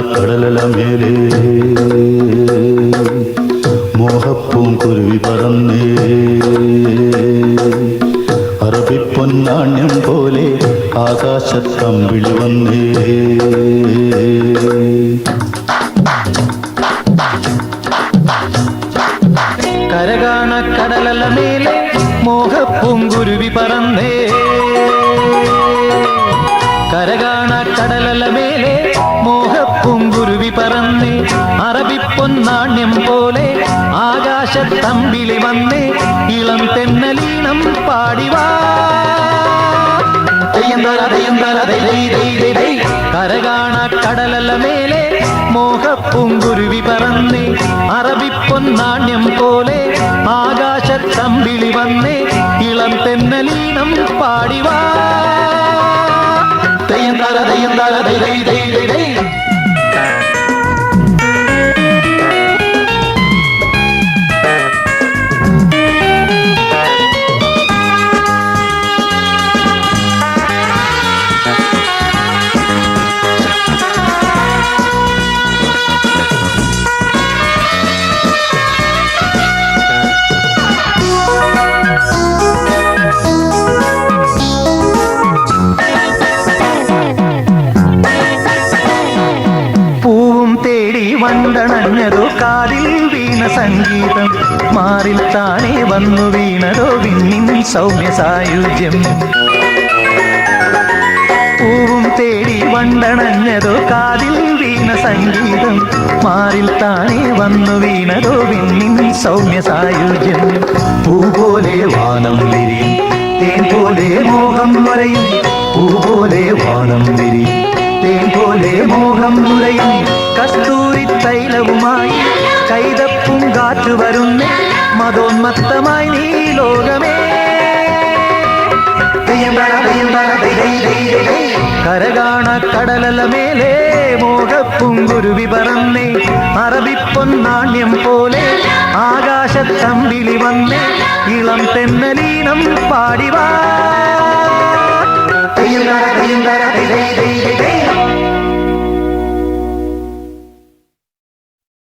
കടലല മേലെ മോഹപ്പൂങ്കുരുവി പറന്നേ അറബിപ്പൊന്നാണ്യം പോലെ ആകാശത്തമ്പിളി വന്നേ കരകാണ കടലല മേലെ മോഹപ്പൂങ്കുരുവി പറന്നേ കരകാണ കടലല മേലെ മോഹപ്പൂങ്കുരുവി പറന്നേ അറബിപ്പൊന്നാണ്യം പോലെ ആകാശത്തമ്പിളി വന്നേ ഇളം തെന്നലീണം പാടിവാ കരകാണ കടലല മേലെ മോഹപ്പൂങ്കുരുവി പറന്നേ അറബിപ്പൊന്നാണ്യം പോലെ ആകാശത്തമ്പിളി വന്നേ ഇളം തെന്നലീണം പാടിവാ വണ്ടണഞ്ഞതോ കാതിൽ വീണ സംഗീതം മാറിൽ താനേ വന്നു വീണതോ വിണ്ണിൻ സൗമ്യ സായുജ്യം പൂവും തേടി വണ്ടണഞ്ഞതോ കാതിൽ വീണ സംഗീതം മാറിൽ താനേ വന്നു വീണതോ വിണ്ണിൻ സൗമ്യ സായുജ്യം പൂ പോലെ വാനം വിരിയും തേൻ പോലെ മോഹം വരയും പൂ പോലെ വാനം വിരിയും തേൻ പോലെ മോഹം നുരയും കസ്തൂരി തൈലവുമായി കൈതപ്പും കാറ്റു വരുന്നേ മതോന്മത്തമായി നീ ലോകമേ കരകാണ കടലല മേലെ മോഹപ്പൂങ്കുരുവി പറന്നേ അറബിപ്പൊന്നാണ്യം പോലെ ആകാശത്തമ്പിളി വന്നേ ഇളം തെന്നലീനം പാടിവാ